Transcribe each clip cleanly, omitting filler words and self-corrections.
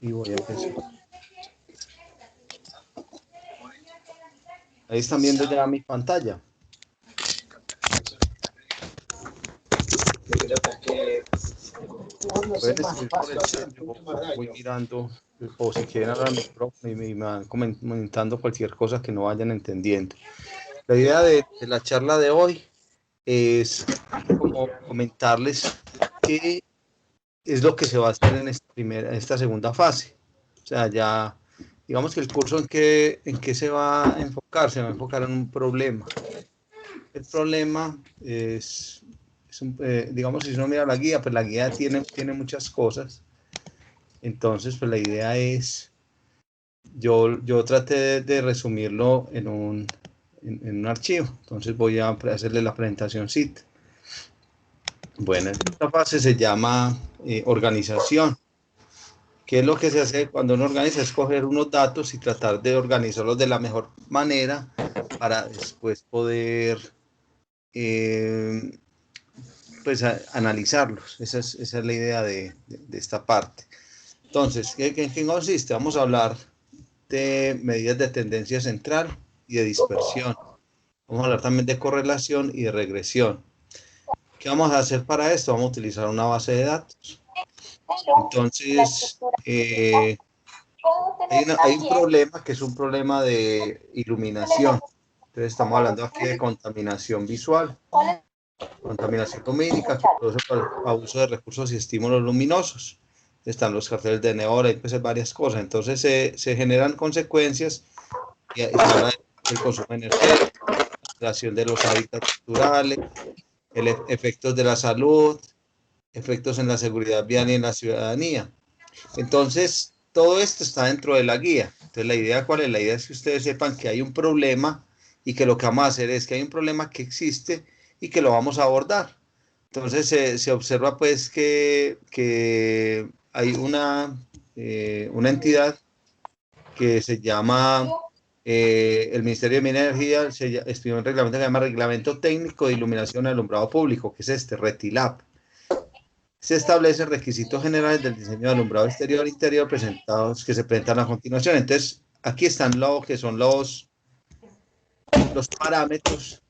y voy a empezar. Ahí están viendo ya mi pantalla. Pueden escribir por el chat, yo voy mirando, o si quieren hablar al micrófono y me van comentando cualquier cosa que no vayan entendiendo. La idea de la charla de hoy es como comentarles qué es lo que se va a hacer en esta segunda fase. O sea, ya, digamos que el curso en qué se va a enfocar, se va a enfocar en un problema. El problema digamos, si uno mira la guía, pues la guía tiene muchas cosas. Entonces, pues la idea es, yo traté de resumirlo en un archivo. Entonces voy a hacerle la presentación CIT. Bueno, esta fase se llama organización. ¿Qué es lo que se hace cuando uno organiza? Es coger unos datos y tratar de organizarlos de la mejor manera para después poder pues analizarlos. Esa es la idea de esta parte. Entonces, ¿en qué consiste? Vamos a hablar de medidas de tendencia central y de dispersión. Vamos a hablar también de correlación y de regresión. ¿Qué vamos a hacer para esto? Vamos a utilizar una base de datos. Entonces, hay un problema que es un problema de iluminación. Entonces, estamos hablando aquí de contaminación visual, contaminación lumínica, que produce por el abuso de recursos y estímulos luminosos. Están los carteles de neón, hay pues varias cosas. Entonces, se generan consecuencias y se habla del consumo energético, la alteración de los hábitats naturales, efectos de la salud, efectos en la seguridad vial y en la ciudadanía. Entonces, todo esto está dentro de la guía. Entonces, la idea, ¿cuál es? La idea es que ustedes sepan que hay un problema y que lo que vamos a hacer es que hay un problema que existe y que lo vamos a abordar. Entonces, se observa pues que hay una entidad que se llama el Ministerio de Minería, se expidió un reglamento que se llama Reglamento Técnico de Iluminación y Alumbrado Público, que es este, RETILAP. Se establecen requisitos generales del diseño de alumbrado exterior e interior presentados, que se presentan a continuación. Entonces, aquí están lo que son los parámetros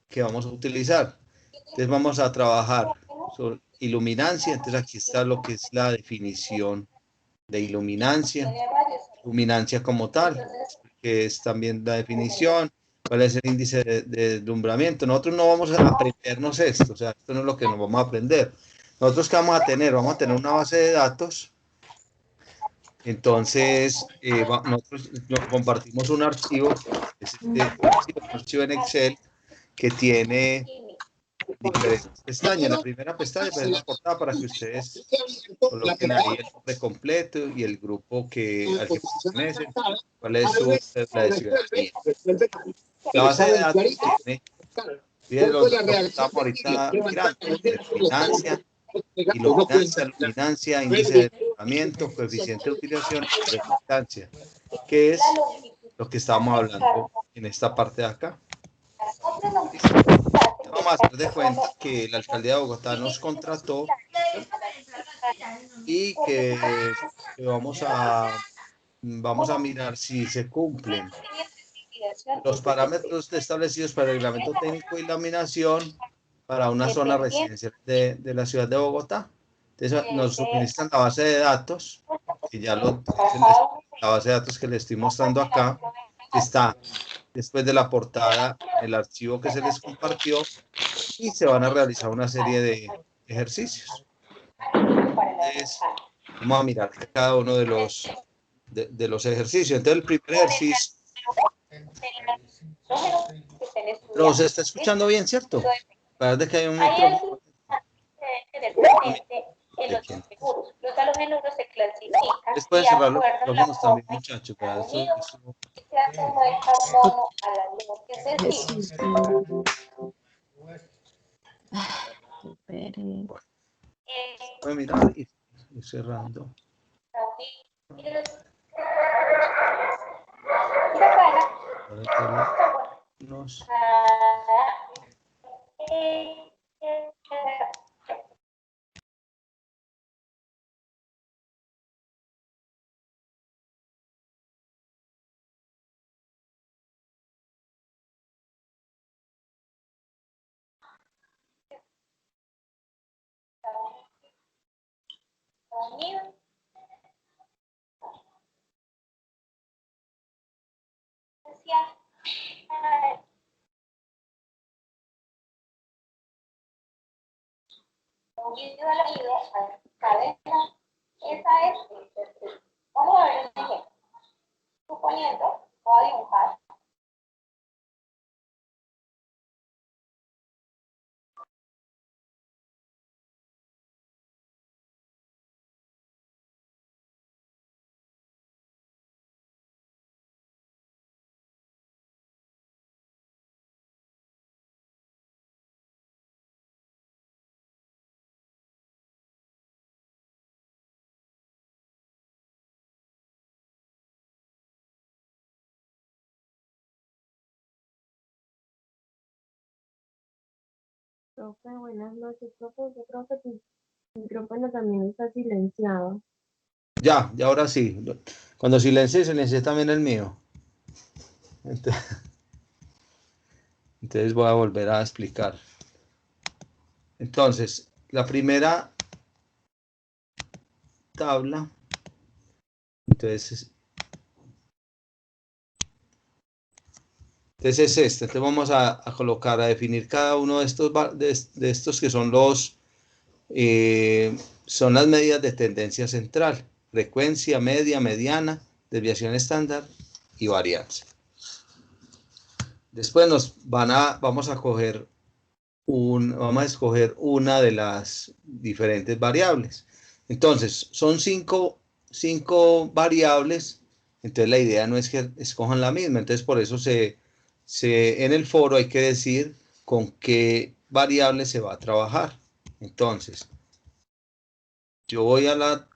que vamos a utilizar. Entonces, vamos a trabajar sobre iluminancia. Entonces, aquí está lo que es la definición de iluminancia, luminancia como tal, que es también la definición, cuál es el índice de deslumbramiento. Nosotros no vamos a aprendernos esto, o sea, esto no es lo que nos vamos a aprender. Nosotros qué vamos a tener? Vamos a tener una base de datos. Entonces, nosotros compartimos un archivo, un archivo en Excel que tiene diferentes pestañas. La primera pestaña es la portada para que ustedes coloquen ahí el nombre completo y el grupo al que pertenecen, cuál es su cédula de ciudadanía. La base de datos tiene lo que estamos ahorita mirando, luminancia, luminancia, índice de deslumbramiento, coeficiente de utilización y reflectancia, que es lo que estamos hablando en esta parte de acá. Vamos a hacer de cuenta que la alcaldía de Bogotá nos contrató y que vamos a mirar si se cumplen los parámetros establecidos para el reglamento técnico de iluminación para una zona residencial de la ciudad de Bogotá. Entonces nos suministran la base de datos, que ya la base de datos que les estoy mostrando acá, que está después de la portada, el archivo que se les compartió, y se van a realizar una serie de ejercicios. Entonces, vamos a mirar cada uno de los ejercicios. Entonces, el primer ejercicio, pero se está escuchando bien, ¿cierto? Parece que hay un micrófono. Después de cerrar los micrófonos también, muchachos. Voy a mirar y cerrando. Nos Vamos a ver un ejemplo. Suponiendo, voy a dibujar. Profe, buenas noches, profe. Yo creo que tu micrófono también está silenciado. Ya, y ahora sí. Cuando silencie también el mío. Entonces voy a volver a explicar. Entonces, la primera tabla, entonces es esta. Entonces vamos a colocar, a definir cada uno de estos, de estos que son son las medidas de tendencia central: frecuencia, media, mediana, desviación estándar y varianza. Después vamos a escoger una de las diferentes variables. Entonces, son cinco variables, entonces la idea no es que escojan la misma, entonces por eso en el foro hay que decir con qué variable se va a trabajar. Entonces, yo voy a la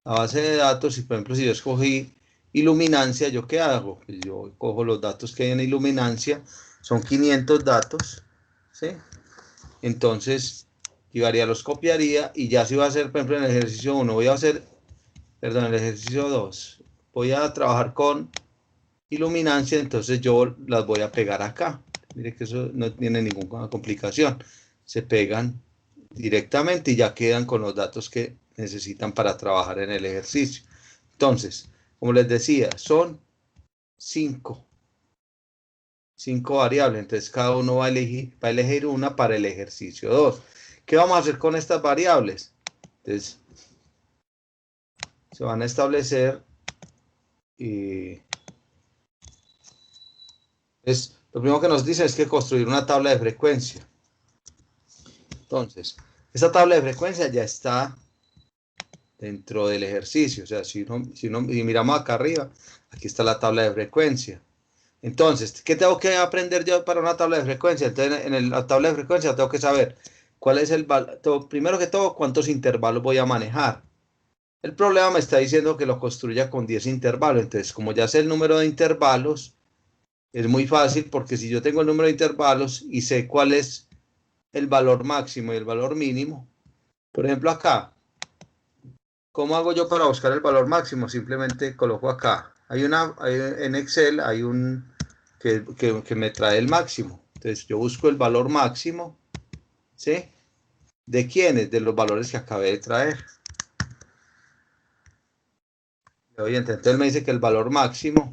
base de datos y, por ejemplo, si yo escogí iluminancia, ¿yo qué hago? Pues yo cojo los datos que hay en iluminancia, son 500 datos, ¿sí? Entonces, llevaría, los copiaría y ya si va a hacer, por ejemplo, en el ejercicio 1, perdón, el ejercicio 2, voy a trabajar con iluminancia, entonces yo las voy a pegar acá. Mire que eso no tiene ninguna complicación. Se pegan directamente y ya quedan con los datos que necesitan para trabajar en el ejercicio. Entonces, como les decía, son cinco variables, entonces cada uno va a elegir una para el ejercicio 2. ¿Qué vamos a hacer con estas variables? Entonces, se van a establecer lo primero que nos dice es que construir una tabla de frecuencia. Entonces, esta tabla de frecuencia ya está dentro del ejercicio. O sea, si miramos acá arriba, aquí está la tabla de frecuencia. Entonces, ¿qué tengo que aprender yo para una tabla de frecuencia? Entonces, la tabla de frecuencia tengo que saber cuál es primero que todo, cuántos intervalos voy a manejar. El problema me está diciendo que lo construya con 10 intervalos. Entonces, como ya sé el número de intervalos, es muy fácil, porque si yo tengo el número de intervalos y sé cuál es el valor máximo y el valor mínimo, por ejemplo acá, ¿cómo hago yo para buscar el valor máximo? Simplemente coloco acá. En Excel hay un que me trae el máximo. Entonces yo busco el valor máximo, ¿sí? ¿De quiénes? De los valores que acabé de traer. Entonces él me dice que el valor máximo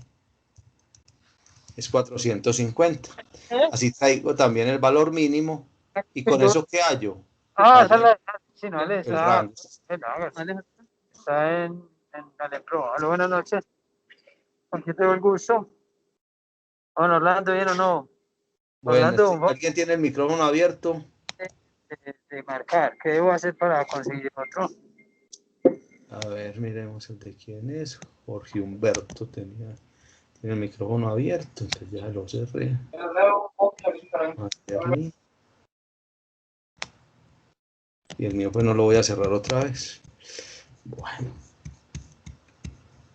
es 450. Así traigo también el valor mínimo y con eso, ¿qué hallo? Sí, no, él El rango. está en Alepro. Hola, buenas noches. ¿Con quién tengo el gusto? Bueno, Orlando, ¿bien o no? Bueno, Orlando, ¿alguien tiene el micrófono abierto? de marcar. ¿Qué debo hacer para conseguir otro? A ver, miremos el de quién es. Jorge Humberto tiene el micrófono abierto, entonces ya lo cerré. Y el mío pues no lo voy a cerrar otra vez. Bueno,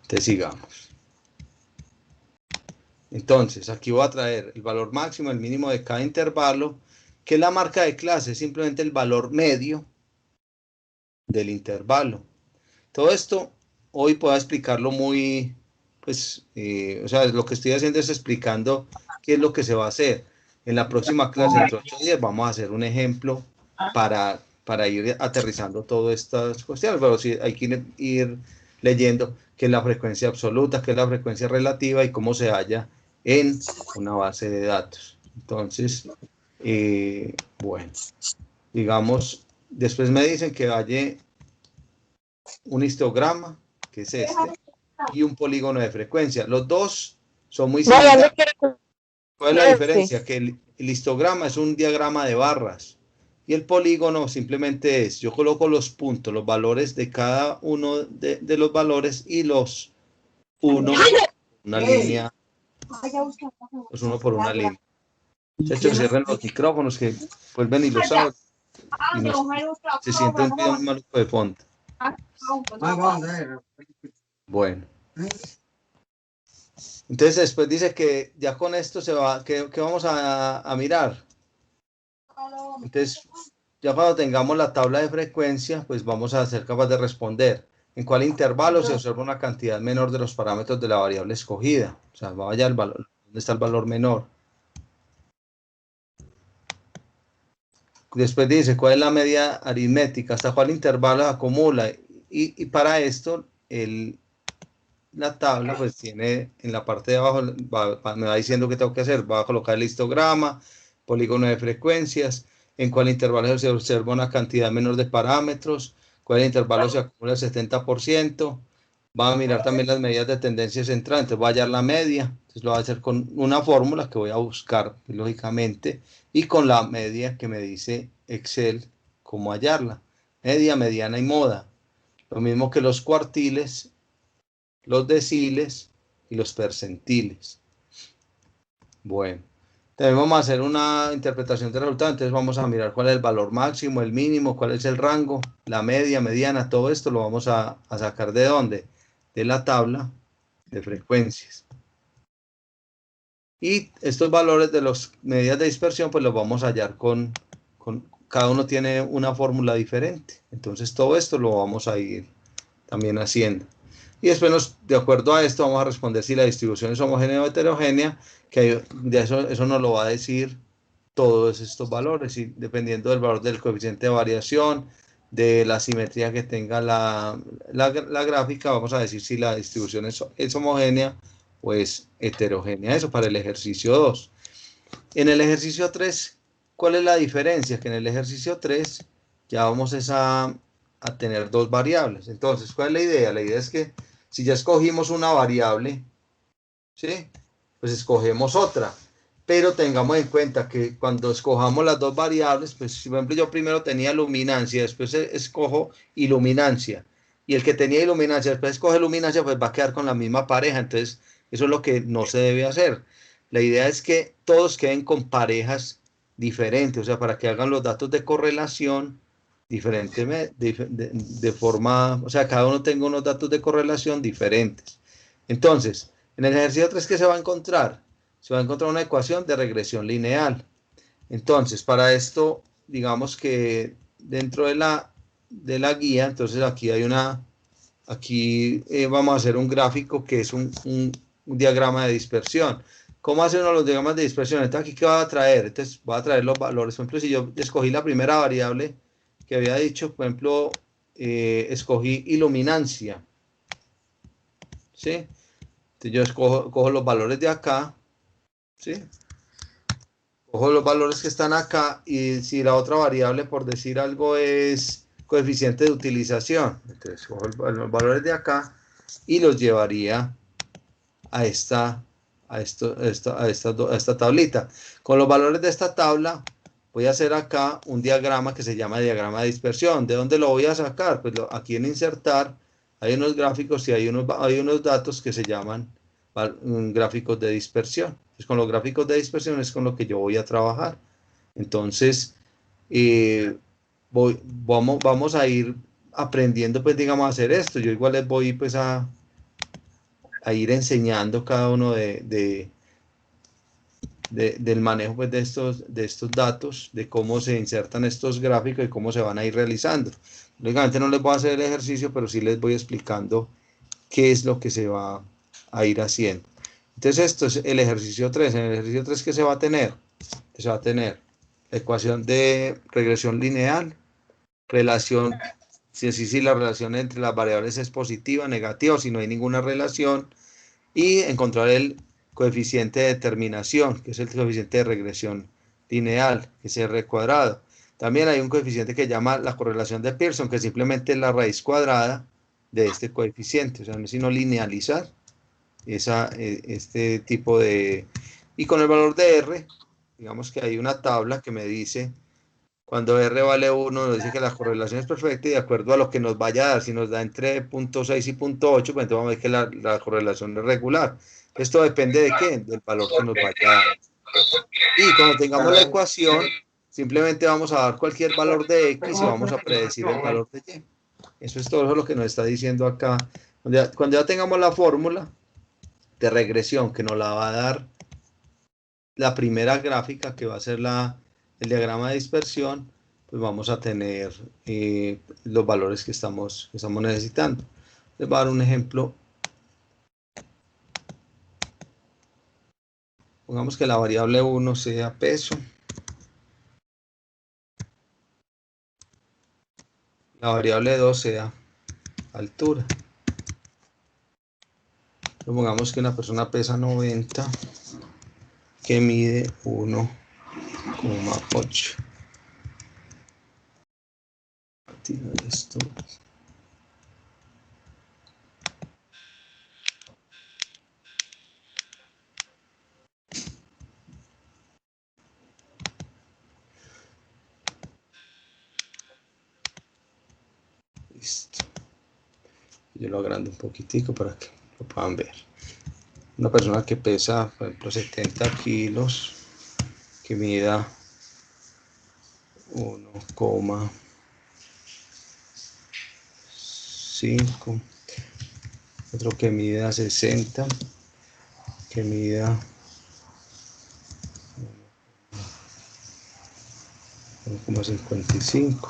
entonces sigamos. Entonces, aquí voy a traer el valor máximo, el mínimo de cada intervalo, que es la marca de clase, simplemente el valor medio del intervalo. Todo esto hoy puedo explicarlo muy, pues, o sea, lo que estoy haciendo es explicando qué es lo que se va a hacer. En la próxima clase, dentro de 8 días, vamos a hacer un ejemplo para para ir aterrizando todas estas cuestiones, pero sí hay que ir leyendo qué es la frecuencia absoluta, qué es la frecuencia relativa y cómo se halla en una base de datos. Entonces, bueno, digamos, después me dicen que halle un histograma, que es este, y un polígono de frecuencia. Los dos son muy similares. ¿Cuál es la diferencia? Que el histograma es un diagrama de barras y el polígono simplemente es, yo coloco los puntos, los valores de cada uno de los valores y los uno, una línea, los uno por una línea. Muchachos, cierren los micrófonos que vuelven y los sábados y se siente un video muy maluco de fondo. Bueno. Entonces después dice que ya con esto se va, que vamos a mirar. Entonces, ya cuando tengamos la tabla de frecuencia, pues vamos a ser capaces de responder en cuál intervalo se observa una cantidad menor de los parámetros de la variable escogida. O sea, vaya el valor, ¿dónde está el valor menor? Después dice, ¿cuál es la media aritmética? ¿Hasta cuál intervalo se acumula? Y para esto, la tabla pues tiene en la parte de abajo, me va diciendo qué tengo que hacer. Va a colocar el histograma, polígono de frecuencias, en cuál intervalo se observa una cantidad menor de parámetros, cuál intervalo se acumula el 70%. Va a mirar también las medidas de tendencia central, entonces va a hallar la media. Entonces lo va a hacer con una fórmula que voy a buscar, lógicamente, y con la media que me dice Excel, cómo hallarla. Media, mediana y moda. Lo mismo que los cuartiles, los deciles y los percentiles. Bueno, también vamos a hacer una interpretación de resultado, entonces vamos a mirar cuál es el valor máximo, el mínimo, cuál es el rango, la media, mediana, todo esto lo vamos a sacar ¿de dónde? De la tabla de frecuencias. Y estos valores de las medidas de dispersión, pues los vamos a hallar con cada uno tiene una fórmula diferente. Entonces todo esto lo vamos a ir también haciendo. Y después, de acuerdo a esto, vamos a responder si la distribución es homogénea o heterogénea, que de eso nos lo va a decir todos estos valores, y dependiendo del valor del coeficiente de variación, de la simetría que tenga la gráfica, vamos a decir si la distribución es homogénea o es heterogénea. Eso para el ejercicio 2. En el ejercicio 3, ¿cuál es la diferencia? Que en el ejercicio 3 ya vamos a tener dos variables. Entonces, ¿cuál es la idea? La idea es que si ya escogimos una variable, ¿sí? Pues escogemos otra. Pero tengamos en cuenta que cuando escojamos las dos variables, pues por ejemplo yo primero tenía luminancia, después escojo iluminancia. Y el que tenía iluminancia, después escoge luminancia, pues va a quedar con la misma pareja. Entonces, eso es lo que no se debe hacer. La idea es que todos queden con parejas diferentes, o sea, para que hagan los datos de correlación diferentemente, de forma, o sea, cada uno tenga unos datos de correlación diferentes. Entonces, en el ejercicio 3, ¿qué se va a encontrar? Se va a encontrar una ecuación de regresión lineal. Entonces, para esto, digamos que dentro de la guía, entonces aquí hay vamos a hacer un gráfico que es un diagrama de dispersión. ¿Cómo hacen uno los diagramas de dispersión? Entonces, ¿aquí qué va a traer? Entonces, va a traer los valores. Por ejemplo, si yo escogí la primera variable que había dicho, por ejemplo, escogí iluminancia, ¿sí? Entonces, yo cojo los valores de acá, ¿sí? Cojo los valores que están acá, y si la otra variable, por decir algo, es coeficiente de utilización, entonces cojo los valores de acá y los llevaría a esta tablita. Con los valores de esta tabla voy a hacer acá un diagrama que se llama diagrama de dispersión. ¿De dónde lo voy a sacar? Pues aquí en insertar hay unos gráficos y hay unos datos que se llaman gráficos de dispersión. Pues con los gráficos de dispersión es con lo que yo voy a trabajar. Entonces, vamos a ir aprendiendo, pues digamos, a hacer esto. Yo igual les voy pues a ir enseñando cada uno del manejo pues, de estos datos, de cómo se insertan estos gráficos y cómo se van a ir realizando. Lógicamente no les voy a hacer el ejercicio, pero sí les voy explicando qué es lo que se va a ir haciendo. Entonces esto es el ejercicio 3. En el ejercicio 3, ¿qué se va a tener? Se va a tener la ecuación de regresión lineal, relación, si la relación entre las variables es positiva, negativa, o si no hay ninguna relación, y encontrar el coeficiente de determinación, que es el coeficiente de regresión lineal, que es R cuadrado. También hay un coeficiente que llama la correlación de Pearson, que simplemente es la raíz cuadrada de este coeficiente, o sea, no es sino linealizar este tipo de... Y con el valor de R, digamos que hay una tabla que me dice, cuando R vale 1, nos dice que la correlación es perfecta y de acuerdo a lo que nos vaya a dar, si nos da entre 0.6 y 0.8, pues entonces vamos a ver que la correlación es regular. Esto depende de qué, del valor que nos vaya a dar. Y cuando tengamos la ecuación, simplemente vamos a dar cualquier valor de X y vamos a predecir el valor de Y. Eso es todo lo que nos está diciendo acá. Cuando ya tengamos la fórmula de regresión que nos la va a dar la primera gráfica, que va a ser el diagrama de dispersión, pues vamos a tener los valores que estamos necesitando. Les voy a dar un ejemplo. Pongamos que la variable 1 sea peso. La variable 2 sea altura. Pongamos que una persona pesa 90, que mide 1,8. Esto. Listo. Yo lo agrando un poquitico para que lo puedan ver. Una persona que pesa, por ejemplo, 70 kilos, que mida 1,5, otro que mida 60, que mida 1,55.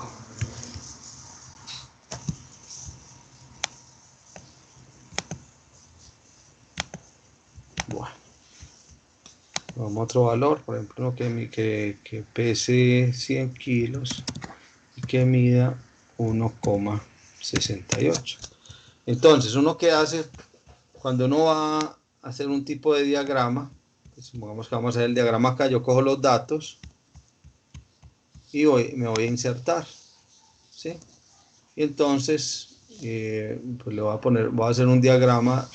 Bueno, vamos a otro valor, por ejemplo, uno que pese 100 kilos y que mida 1,68. Entonces, uno que hace cuando uno va a hacer un tipo de diagrama, pues supongamos que vamos a hacer el diagrama acá, yo cojo los datos y me voy a insertar, ¿sí? Y entonces, pues le voy a hacer un diagrama,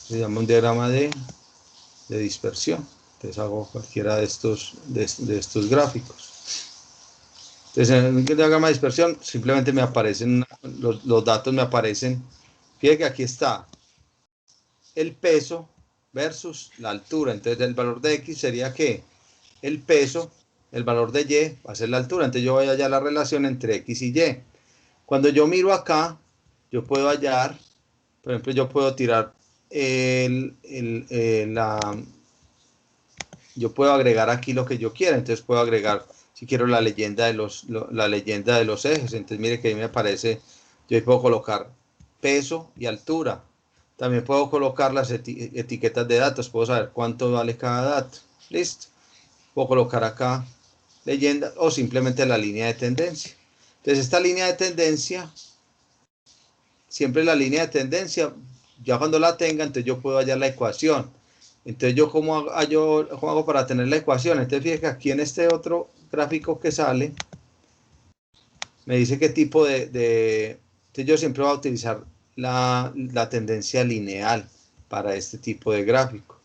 se llama un diagrama de dispersión. Entonces hago cualquiera de estos gráficos. Entonces en el diagrama de dispersión simplemente me aparecen, los datos me aparecen. Fíjense que aquí está el peso versus la altura. Entonces el valor de X sería que el peso, el valor de Y va a ser la altura. Entonces yo voy a hallar la relación entre X y Y. Cuando yo miro acá, yo puedo hallar, por ejemplo, yo puedo tirar yo puedo agregar aquí lo que yo quiera. Entonces puedo agregar, si quiero, la leyenda de los ejes. Entonces mire que ahí me aparece, yo puedo colocar peso y altura. También puedo colocar las etiquetas de datos, puedo saber cuánto vale cada dato. Listo. Puedo colocar acá leyenda o simplemente la línea de tendencia. Entonces esta línea de tendencia, siempre la línea de tendencia, ya cuando la tenga, entonces yo puedo hallar la ecuación. Entonces yo ¿cómo hago para tener la ecuación? Entonces fíjate que aquí en este otro gráfico que sale, me dice qué tipo entonces yo siempre voy a utilizar la tendencia lineal para este tipo de gráfico.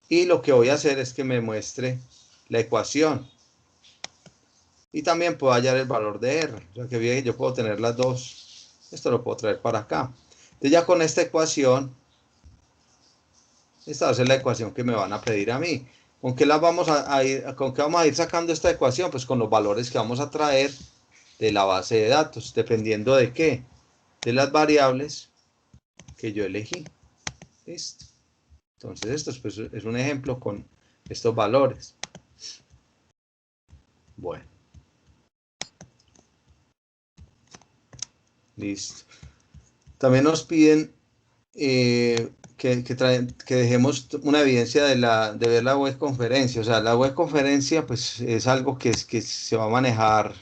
Y lo que voy a hacer es que me muestre la ecuación. Y también puedo hallar el valor de R. O sea que bien, yo puedo tener las dos. Esto lo puedo traer para acá. Entonces ya con esta ecuación, esta va a ser la ecuación que me van a pedir a mí. ¿Con qué vamos a ir sacando esta ecuación? Pues con los valores que vamos a traer de la base de datos, dependiendo de qué, de las variables que yo elegí. Listo. Entonces esto pues, es un ejemplo con estos valores. Bueno. Listo. También nos piden que dejemos una evidencia de ver la web conferencia. O sea, la web conferencia pues es algo que se va a manejar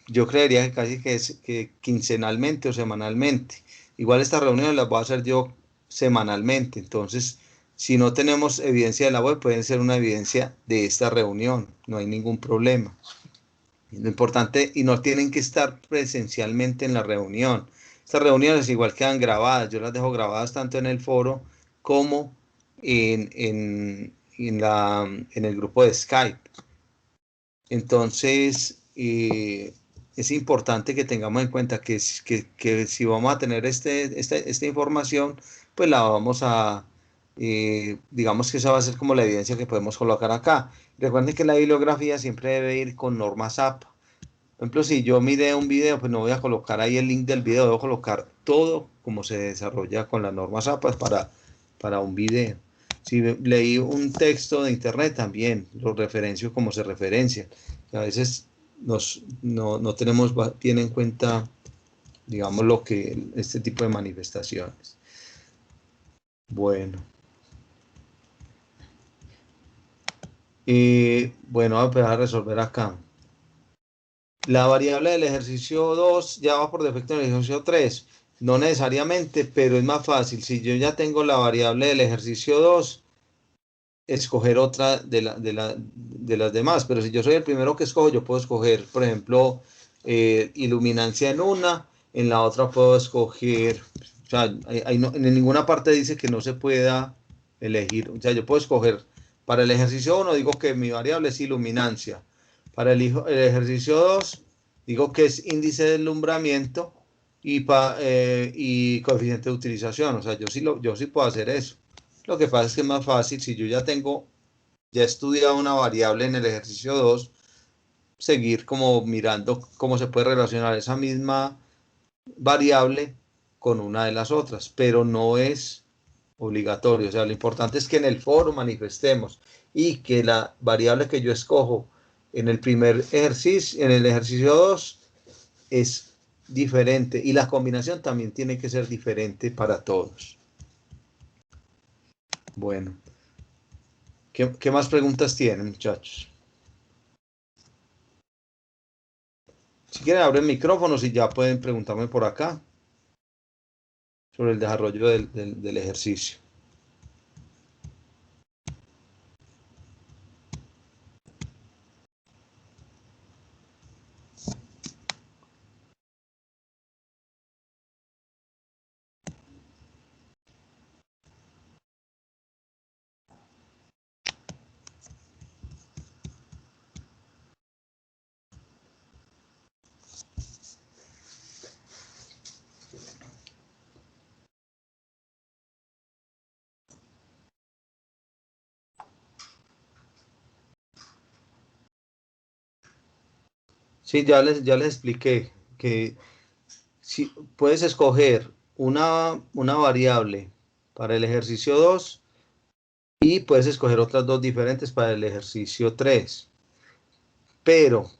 yo creería que casi que es que quincenalmente o semanalmente. Igual estas reuniones las voy a hacer yo semanalmente, entonces si no tenemos evidencia de la web, pueden ser una evidencia de esta reunión, no hay ningún problema. Lo importante, y no tienen que estar presencialmente en la reunión. Estas reuniones igual quedan grabadas, yo las dejo grabadas tanto en el foro como en el grupo de Skype. Entonces, es importante que tengamos en cuenta que si vamos a tener esta información, pues la vamos a, digamos que esa va a ser como la evidencia que podemos colocar acá. Recuerden que la bibliografía siempre debe ir con normas APA. Por ejemplo, si yo miré un video, pues no voy a colocar ahí el link del video, debo colocar todo como se desarrolla con las normas APA para un video. Si leí un texto de internet, también lo referencio como se referencia. A veces no tenemos bien en cuenta, digamos, este tipo de manifestaciones. Bueno. Bueno, voy a empezar a resolver acá. La variable del ejercicio 2 ya va por defecto en el ejercicio 3. No necesariamente, pero es más fácil. Si yo ya tengo la variable del ejercicio 2, escoger otra de las demás. Pero si yo soy el primero que escojo, yo puedo escoger, por ejemplo, iluminancia en una, en la otra puedo escoger, o sea, en ninguna parte dice que no se pueda elegir. O sea, yo puedo escoger, para el ejercicio 1 digo que mi variable es iluminancia. Para el ejercicio 2 digo que es índice de alumbramiento y coeficiente de utilización. O sea, yo sí puedo hacer eso. Lo que pasa es que es más fácil si yo ya he estudiado una variable en el ejercicio 2, seguir como mirando cómo se puede relacionar esa misma variable con una de las otras, pero no es obligatorio. O sea, lo importante es que en el foro manifestemos y que la variable que yo escojo en el primer ejercicio, en el ejercicio 2, es diferente y la combinación también tiene que ser diferente para todos. Bueno, ¿qué más preguntas tienen, muchachos? Si quieren, abren micrófonos y ya pueden preguntarme por acá sobre el desarrollo del ejercicio. Sí, ya les expliqué que si puedes escoger una variable para el ejercicio 2 y puedes escoger otras dos diferentes para el ejercicio 3. Pero,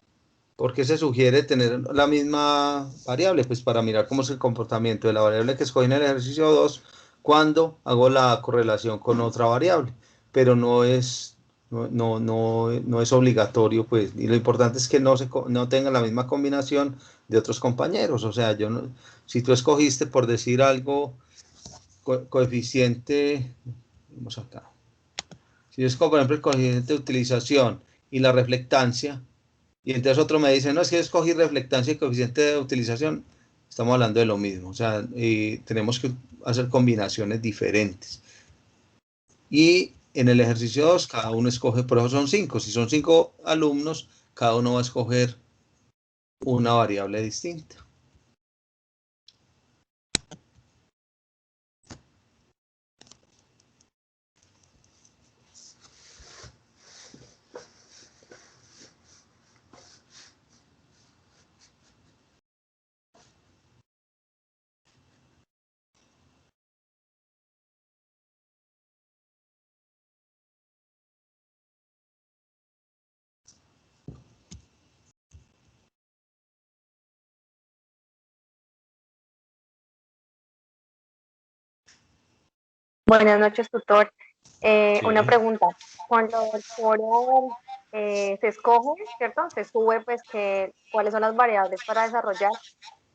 ¿por qué se sugiere tener la misma variable? Pues para mirar cómo es el comportamiento de la variable que escogí en el ejercicio 2 cuando hago la correlación con otra variable. Pero no es obligatorio, pues, y lo importante es que no tenga la misma combinación de otros compañeros. O sea, si tú escogiste, por decir algo, coeficiente, vamos acá, si es como por ejemplo el coeficiente de utilización y la reflectancia, y entonces otro me dice, no, es que escogí reflectancia y coeficiente de utilización, estamos hablando de lo mismo. O sea, tenemos que hacer combinaciones diferentes. Y en el ejercicio 2, cada uno escoge, por eso son 5. Si son 5 alumnos, cada uno va a escoger una variable distinta. Buenas noches, tutor. Una Sí. pregunta. Con lo del foro se escoge, ¿cierto? Se sube pues cuáles son las variables para desarrollar.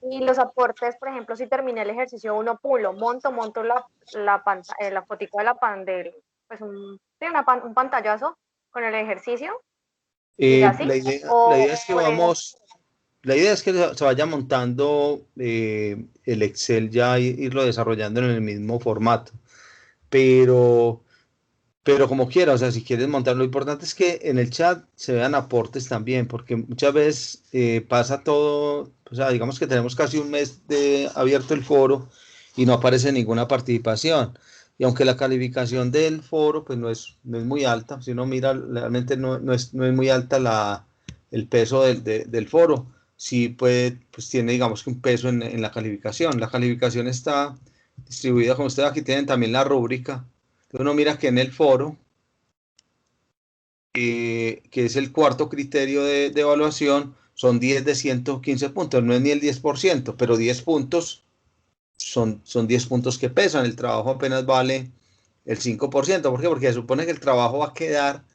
Y los aportes, por ejemplo, si terminé el ejercicio 1, pulo, monto la fotico de la pues sí, un pantallazo con el ejercicio y así. La idea es que Por ejemplo, la idea es que se vaya montando el Excel ya irlo desarrollando en el mismo formato, pero, pero como quiera, o sea, si quieres montarlo, lo importante es que en el chat se vean aportes también, porque muchas veces pasa todo, o sea, digamos que tenemos casi un mes de abierto el foro y no aparece ninguna participación. Y aunque la calificación del foro pues no es muy alta, si uno mira, realmente no es muy alta el peso del foro, sí puede, pues tiene digamos que un peso en la calificación. La calificación está distribuida, como ustedes aquí tienen también la rúbrica. Uno mira que en el foro, que es el cuarto criterio de evaluación, son 10 de 115 puntos, no es ni el 10%, pero 10 puntos son 10 puntos que pesan, el trabajo apenas vale el 5%. ¿Por qué? Porque se supone que el trabajo va a quedar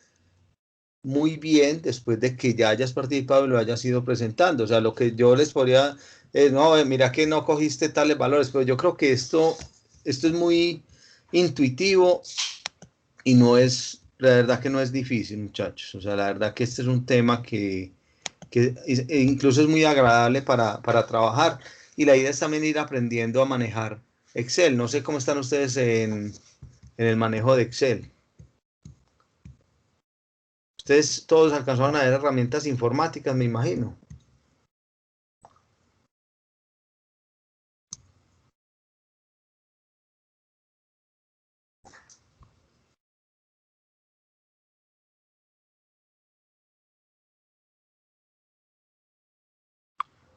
muy bien después de que ya hayas participado y lo hayas ido presentando. O sea, lo que yo les podría, no, mira que no cogiste tales valores, pero yo creo que esto es muy intuitivo y no es, la verdad que no es difícil, muchachos. O sea, la verdad que este es un tema que incluso es muy agradable para trabajar. Y la idea es también ir aprendiendo a manejar Excel. No sé cómo están ustedes en el manejo de Excel. Ustedes todos alcanzaron a ver herramientas informáticas, me imagino.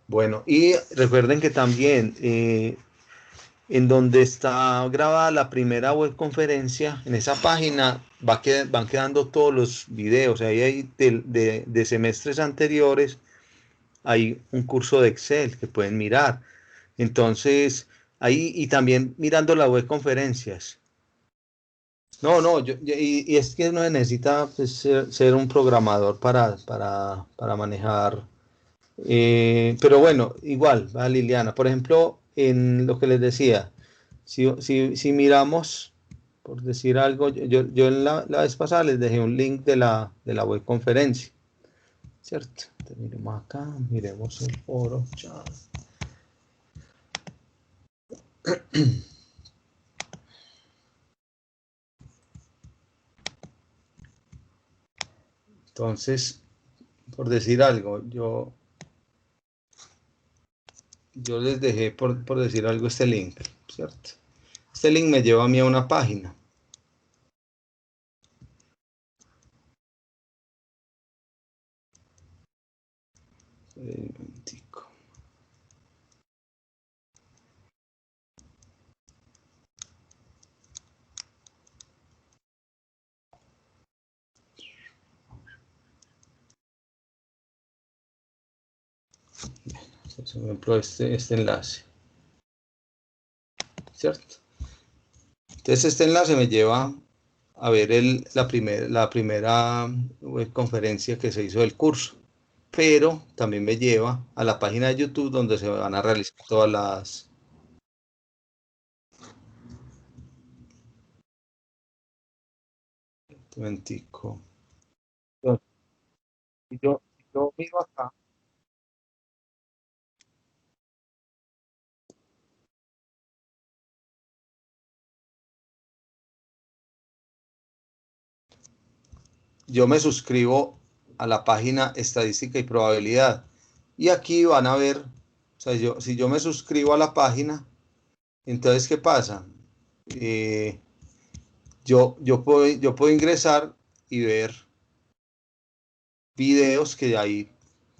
Bueno, y recuerden que también en donde está grabada la primera web conferencia, en esa página van quedando todos los videos. Ahí hay de semestres anteriores, hay un curso de Excel que pueden mirar. Entonces, ahí y también mirando la web conferencias. No, y es que uno necesita pues, ser un programador para manejar. Pero bueno, igual, ¿va, Liliana? Por ejemplo, en lo que les decía, si miramos, por decir algo, yo en la vez pasada les dejé un link de la web conferencia, ¿cierto? Entonces, miremos acá, miremos el foro, chat. Entonces, por decir algo, yo les dejé, por decir algo, este link, ¿cierto? Este link me lleva a mí a una página. Un momentico. Por ejemplo, este enlace, ¿cierto? Entonces este enlace me lleva a ver la primera web conferencia que se hizo del curso, pero también me lleva a la página de YouTube donde se van a realizar todas las... Un momentico. Yo miro acá. Yo me suscribo a la página estadística y probabilidad. Y aquí van a ver, o sea, si yo me suscribo a la página, entonces, ¿qué pasa? Yo puedo ingresar y ver videos que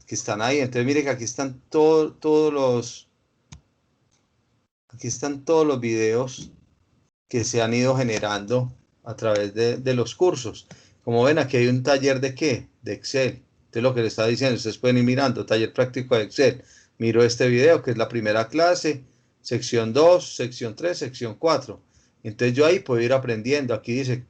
están ahí. Entonces, mire que aquí están todos los videos que se han ido generando a través de los cursos. Como ven, aquí hay un taller de ¿qué? De Excel. Entonces lo que le estaba diciendo, ustedes pueden ir mirando, taller práctico de Excel. Miro este video que es la primera clase, sección 2, sección 3, sección 4. Entonces yo ahí puedo ir aprendiendo. Aquí dice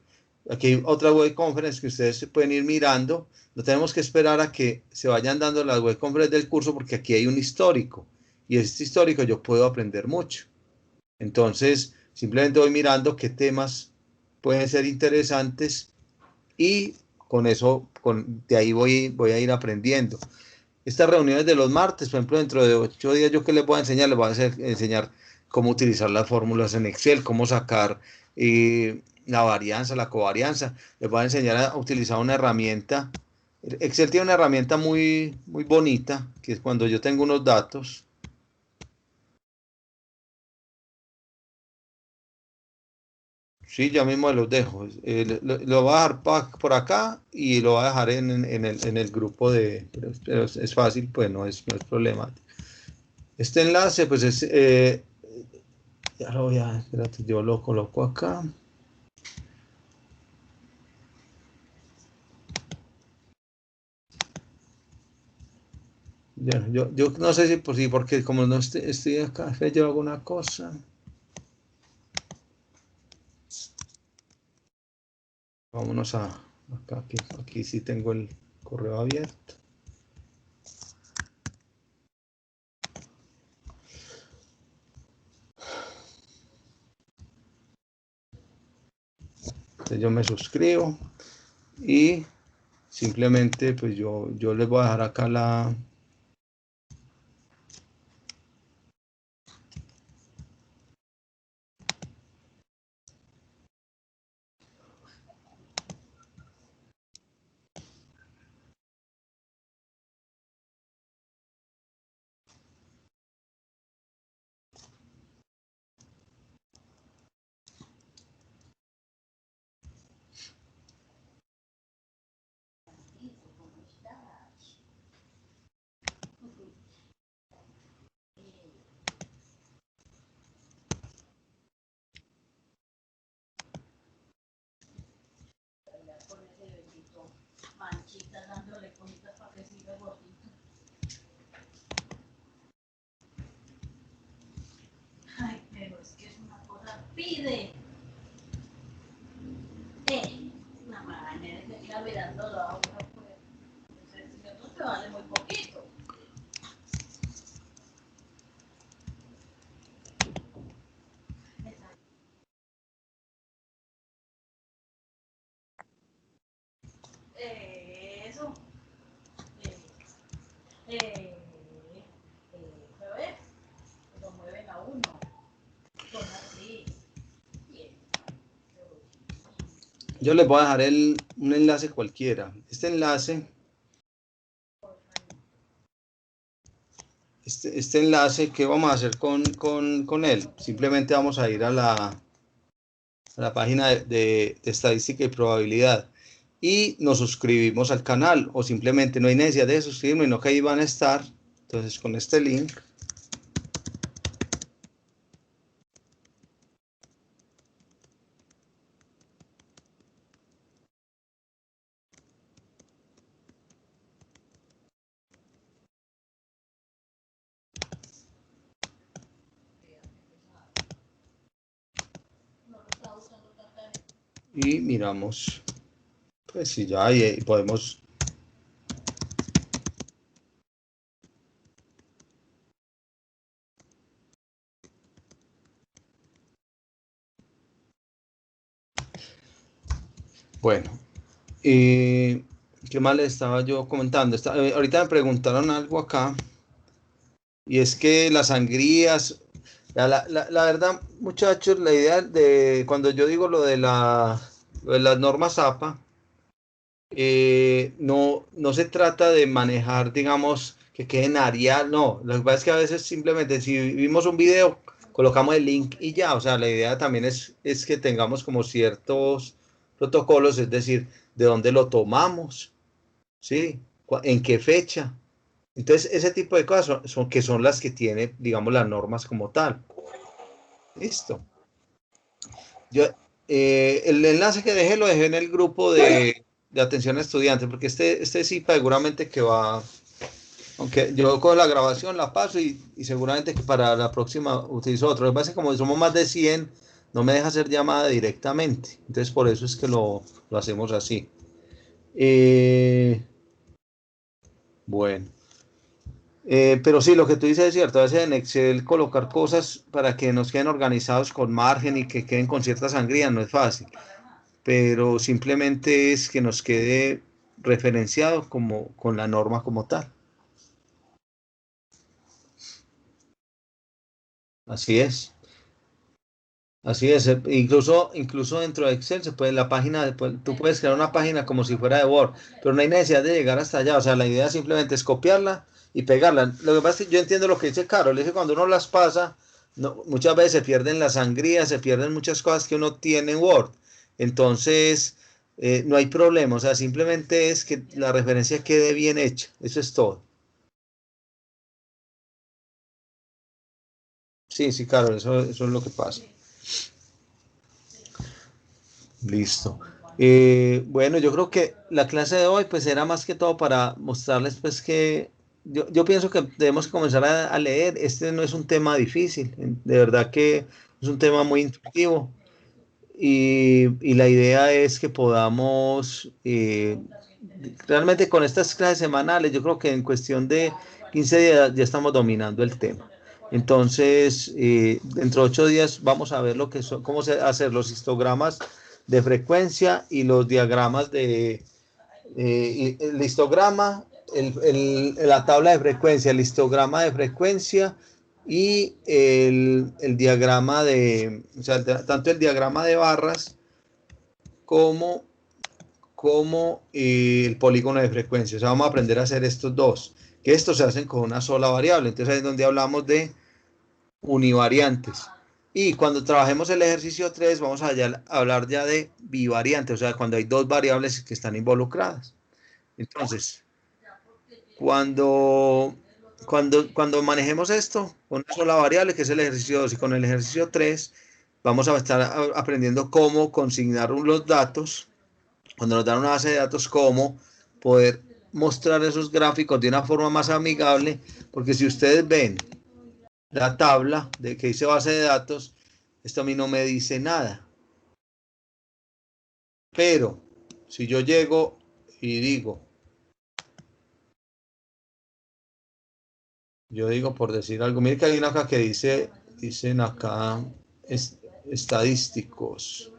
aquí hay otra web conference que ustedes se pueden ir mirando. No tenemos que esperar a que se vayan dando las web conference del curso, porque aquí hay un histórico, y este histórico yo puedo aprender mucho. Entonces, simplemente voy mirando qué temas pueden ser interesantes y con eso, de ahí voy a ir aprendiendo. Estas reuniones de los martes, por ejemplo, dentro de 8 días, ¿yo qué les voy a enseñar? Les voy a enseñar cómo utilizar las fórmulas en Excel, cómo sacar la varianza, la covarianza. Les voy a enseñar a utilizar una herramienta. Excel tiene una herramienta muy, muy bonita, que es cuando yo tengo unos datos. Sí, ya mismo los dejo. Lo voy a dejar por acá y lo voy a dejar en el grupo de... Pero es fácil, pues no es problemático. Este enlace, pues es... ya lo voy a... Espérate, yo lo coloco acá. Ya, yo no sé si por sí, porque como no estoy acá, yo hago una cosa. Vámonos a acá, aquí sí tengo el correo abierto. Entonces yo me suscribo y simplemente pues yo les voy a dejar acá la... Pide. Una manera de que ir mirando la obra, pues. Esto te vale muy poquito. Eso. Pero es, lo mueven a uno. Son así. Yo les voy a dejar un enlace cualquiera. Este enlace, este enlace, ¿qué vamos a hacer con él? Simplemente vamos a ir a la página de estadística y probabilidad y nos suscribimos al canal, o simplemente no hay necesidad de suscribirnos, sino que ahí van a estar. Entonces con este link y miramos, pues si ya y podemos... Bueno, ¿qué más les estaba yo comentando? Ahorita me preguntaron algo acá, y es que las sangrías, la verdad, muchachos, la idea de cuando yo digo lo de las normas APA, no se trata de manejar, digamos, que quede en Arial, no. Lo que pasa es que a veces simplemente si vimos un video, colocamos el link y ya. O sea, la idea también es que tengamos como ciertos protocolos, es decir, de dónde lo tomamos, ¿sí? ¿En qué fecha? Entonces, ese tipo de cosas son las que tiene, digamos, las normas como tal. Listo. Yo, el enlace que dejé lo dejé en el grupo de atención a estudiantes, porque este sí seguramente que va, aunque yo con la grabación la paso y seguramente que para la próxima utilizo otro. Lo que pasa es que como somos más de 100, no me deja hacer llamada directamente. Entonces por eso es que lo hacemos así. Bueno. Pero sí, lo que tú dices es cierto, a veces en Excel colocar cosas para que nos queden organizados con margen y que queden con cierta sangría no es fácil, pero simplemente es que nos quede referenciado como con la norma como tal. Así es. Así es, incluso dentro de Excel se puede, tú puedes crear una página como si fuera de Word, pero no hay necesidad de llegar hasta allá, o sea, la idea simplemente es copiarla y pegarla. Lo que pasa es que yo entiendo lo que dice Carol, es que cuando uno las pasa, muchas veces se pierden la sangría, se pierden muchas cosas que uno tiene en Word, entonces no hay problema, o sea, simplemente es que la referencia quede bien hecha, eso es todo. Sí, sí, Carol, eso es lo que pasa. Listo. Bueno, yo creo que la clase de hoy pues era más que todo para mostrarles pues que yo pienso que debemos comenzar a leer. Este no es un tema difícil, de verdad que es un tema muy intuitivo y la idea es que podamos realmente con estas clases semanales, yo creo que en cuestión de 15 días ya estamos dominando el tema. Entonces, dentro de 8 días vamos a ver lo que son, cómo hacer los histogramas de frecuencia y los diagramas de el histograma, la tabla de frecuencia, el histograma de frecuencia y el diagrama de, o sea, tanto el diagrama de barras como el polígono de frecuencia. O sea, vamos a aprender a hacer estos dos, que estos se hacen con una sola variable. Entonces ahí es donde hablamos de univariantes. Y cuando trabajemos el ejercicio 3 vamos a hablar ya de bivariantes, o sea, cuando hay dos variables que están involucradas. Entonces, cuando manejemos esto con una sola variable, que es el ejercicio 2, y con el ejercicio 3, vamos a estar aprendiendo cómo consignar los datos, cuando nos dan una base de datos, cómo poder mostrar esos gráficos de una forma más amigable, porque si ustedes ven la tabla de que dice base de datos, esto a mí no me dice nada. Pero si yo llego y yo digo por decir algo, mire que hay una acá que dicen acá estadísticos.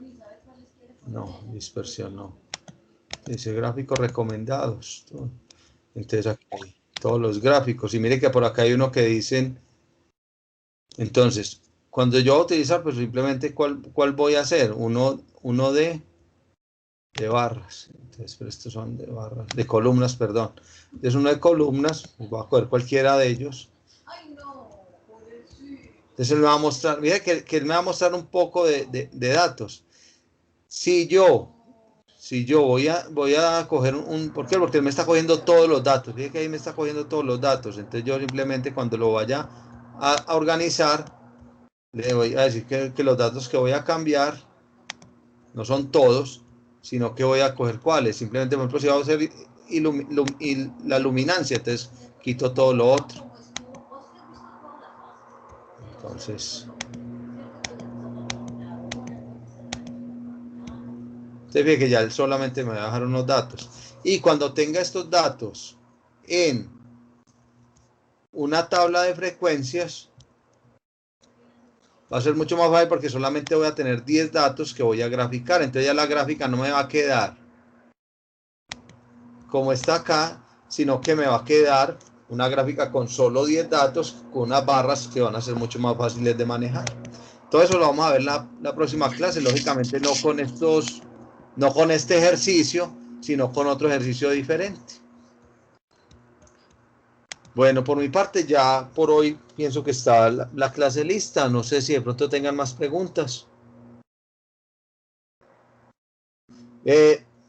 No, dispersión no. Dice gráficos recomendados. Entonces aquí hay todos los gráficos. Y mire que por acá hay uno que dicen, entonces, cuando yo voy a utilizar, pues simplemente cuál voy a hacer. Uno de barras. Entonces, pero estos son de barras, de columnas, perdón. Es uno de columnas, voy a coger cualquiera de ellos. Entonces él me va a mostrar, mira que él me va a mostrar un poco de datos. Si yo voy a coger ¿por qué? Porque él me está cogiendo todos los datos. Fíjate que ahí me está cogiendo todos los datos. Entonces yo simplemente cuando lo vaya a organizar, le voy a decir que los datos que voy a cambiar no son todos, sino que voy a coger cuáles. Simplemente, por ejemplo, si vamos a hacer la luminancia, entonces quito todo lo otro. Entonces, usted ve que ya él solamente me va a dejar unos datos. Y cuando tenga estos datos en una tabla de frecuencias, va a ser mucho más fácil porque solamente voy a tener 10 datos que voy a graficar. Entonces ya la gráfica no me va a quedar como está acá, sino que me va a quedar una gráfica con solo 10 datos, con unas barras que van a ser mucho más fáciles de manejar. Todo eso lo vamos a ver la próxima clase, lógicamente no con este ejercicio, sino con otro ejercicio diferente. Bueno, por mi parte ya por hoy pienso que está la clase lista. No sé si de pronto tengan más preguntas.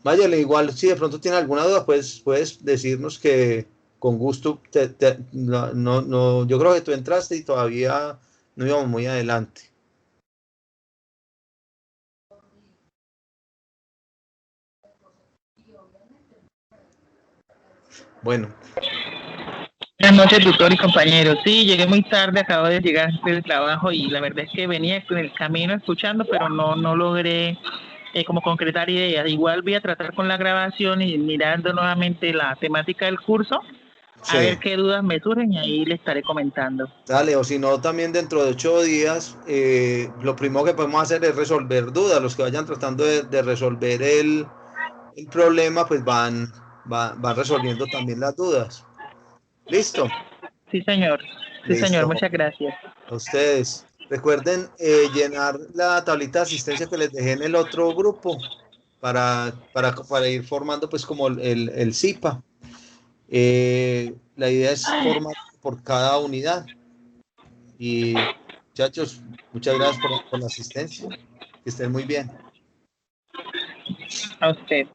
Mayele, igual si de pronto tiene alguna duda, pues puedes decirnos que con gusto, no, yo creo que tú entraste y todavía no íbamos muy adelante. Bueno, noches, tutor y compañeros. Sí, llegué muy tarde, acabo de llegar del trabajo y la verdad es que venía en el camino escuchando, pero no logré como concretar ideas. Igual voy a tratar con la grabación y mirando nuevamente la temática del curso, a ver Sí, qué dudas me surgen y ahí le estaré comentando. dale, o si no, también dentro de 8 días, lo primero que podemos hacer es resolver dudas. Los que vayan tratando de resolver el problema, pues van resolviendo también las dudas. ¿Listo? Sí, señor. Sí, señor. Listo. Muchas gracias. A ustedes. Recuerden llenar la tablita de asistencia que les dejé en el otro grupo para ir formando pues como el CIPA. La idea es formar por cada unidad. Y muchachos, muchas gracias por la asistencia. Que estén muy bien. A usted.